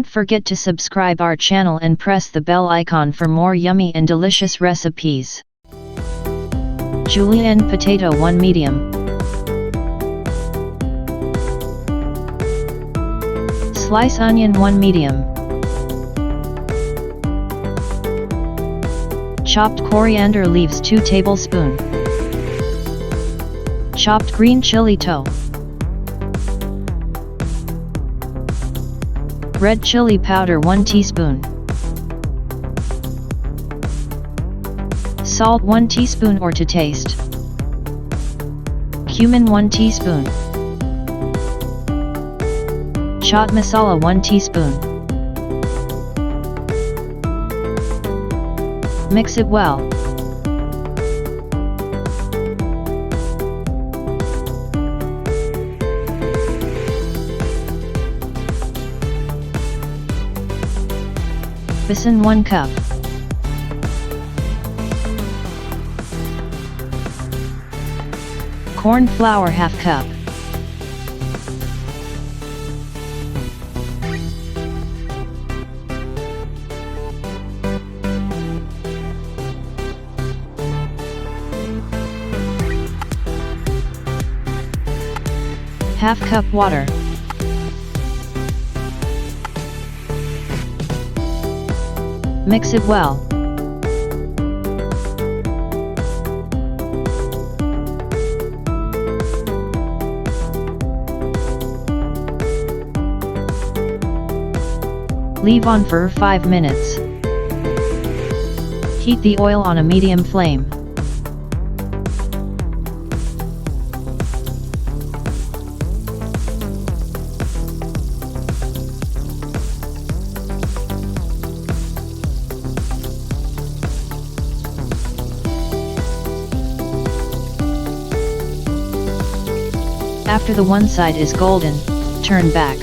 forget to subscribe our channel and press the bell icon for more yummy and delicious recipes. Julienne potato 1 medium. Slice onion 1 medium. Chopped coriander leaves 2 tablespoons. Chopped green chili toe. Red chili powder 1 teaspoon. Salt 1 teaspoon or to taste. Cumin 1 teaspoon. Chaat masala 1 teaspoon. Mix it well. Besan 1 cup. Corn flour ½ cup. ½ cup water. Mix it well. Leave on for 5 minutes. Heat the oil on a medium flame. After the one side is golden, turn back.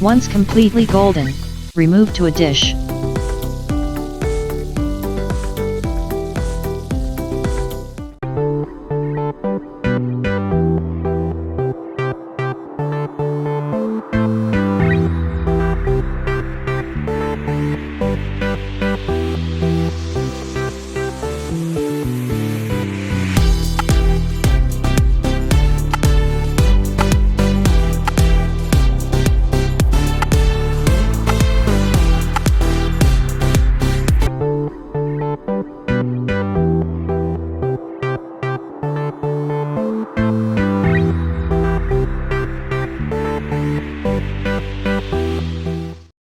Once completely golden, remove to a dish.